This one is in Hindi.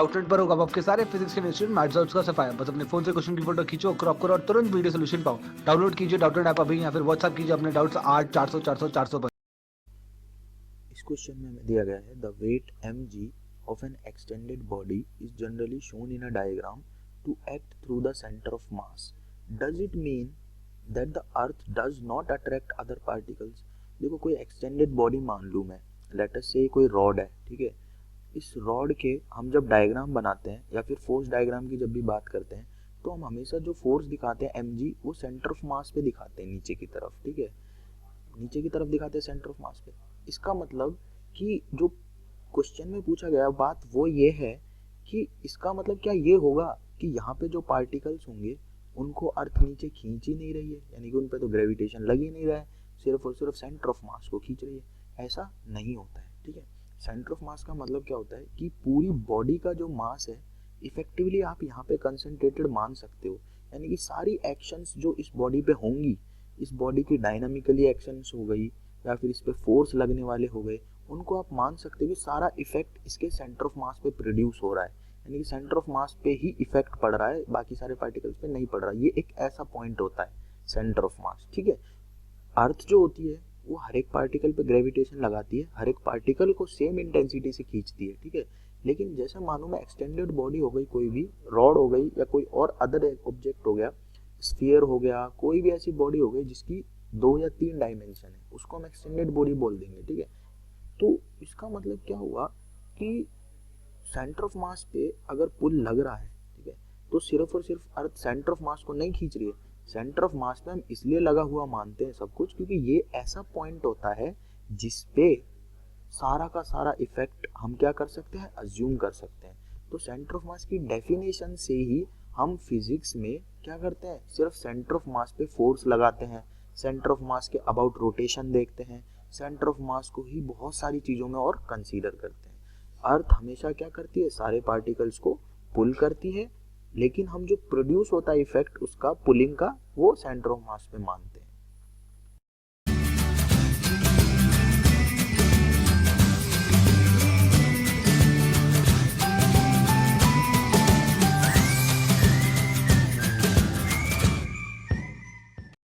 आउटलेट पर होगा आपके सारे फिजिक्स के इंस्टीट्यूट मैथ्स और उसका सफाया। बस अपने फोन से क्वेश्चन की फोटो खींचो, क्रॉप करो और तुरंत वीडियो सोल्यूशन पाओ। डाउनलोड कीजिए डाउटनेट ऐप अभी या फिर व्हाट्सएप कीजिए अपने डाउट्स 8 400 400 400 पर। इस क्वेश्चन में हमें दिया गया है the weight mg of an extended body is generally shown in a diagram to act through the centre of mass. Does it mean that the earth does not attract other particles. देखो कोई एक्सटेंडेड बॉडी मान लूँ मैं, लेट अस से कोई रॉड है, ठीक है। इस रॉड के हम जब डायग्राम बनाते हैं या फिर फोर्स डायग्राम की जब भी बात करते हैं तो हम हमेशा जो फोर्स दिखाते हैं mg वो सेंटर ऑफ मास पे दिखाते हैं, नीचे की तरफ, ठीक है। नीचे की तरफ दिखाते हैं सेंटर ऑफ मास पे। इसका मतलब कि जो क्वेश्चन में पूछा गया बात वो ये है कि इसका मतलब क्या ये होगा कि यहाँ पे जो पार्टिकल्स होंगे उनको अर्थ नीचे खींच ही नहीं रही है, यानी कि उन पे तो ग्रेविटेशन लग ही नहीं रहा है, सिर्फ और सिर्फ सेंटर ऑफ मास को खींच रही है। ऐसा नहीं होता है, ठीक है। सेंटर ऑफ मास का मतलब क्या होता है कि पूरी बॉडी का जो मास है इफेक्टिवली आप यहाँ पे कंसंट्रेटेड मान सकते हो, यानी कि सारी एक्शंस जो इस बॉडी पे होंगी, इस बॉडी की डायनामिकली एक्शंस हो गई या फिर इस पे फोर्स लगने वाले हो गए, उनको आप मान सकते हो कि सारा इफेक्ट इसके सेंटर ऑफ मास पे प्रोड्यूस हो रहा है, यानी कि सेंटर ऑफ मास पे ही इफेक्ट पड़ रहा है, बाकी सारे पार्टिकल्स पे नहीं पड़ रहा। ये एक ऐसा पॉइंट होता है सेंटर ऑफ मास, ठीक है। अर्थ जो होती है वो हर एक पार्टिकल पे ग्रेविटेशन लगाती है, हर एक पार्टिकल को सेम इंटेंसिटी से खींचती है, ठीक है। लेकिन जैसे मानो मैं एक्सटेंडेड बॉडी हो गई, कोई भी रॉड हो गई या कोई और अदर ऑब्जेक्ट हो गया, स्फीयर हो गया, कोई भी ऐसी बॉडी हो गई जिसकी 2 या 3 डायमेंशन है, उसको हम एक्सटेंडेड बॉडी बोल देंगे, ठीक है। तो इसका मतलब क्या हुआ कि सेंटर ऑफ मास पे अगर पुल लग रहा है, ठीक है, तो सिर्फ और सिर्फ अर्थ सेंटर ऑफ मास को नहीं खींच रही है। सेंटर ऑफ मास पे हम इसलिए लगा हुआ मानते हैं सब कुछ क्योंकि ये ऐसा पॉइंट होता है जिसपे सारा का सारा इफेक्ट हम क्या कर सकते हैं, अज्यूम कर सकते हैं। तो सेंटर ऑफ मास की डेफिनेशन से ही हम फिजिक्स में क्या करते हैं, सिर्फ सेंटर ऑफ मास पे फोर्स लगाते हैं, सेंटर ऑफ मास के अबाउट रोटेशन देखते हैं, सेंटर ऑफ मास को ही बहुत सारी चीजों में और कंसीडर करते हैं। अर्थ हमेशा क्या करती है, सारे पार्टिकल्स को पुल करती है, लेकिन हम जो प्रोड्यूस होता है इफेक्ट उसका पुलिंग का, वो सेंटर ऑफ मास पे मानते हैं।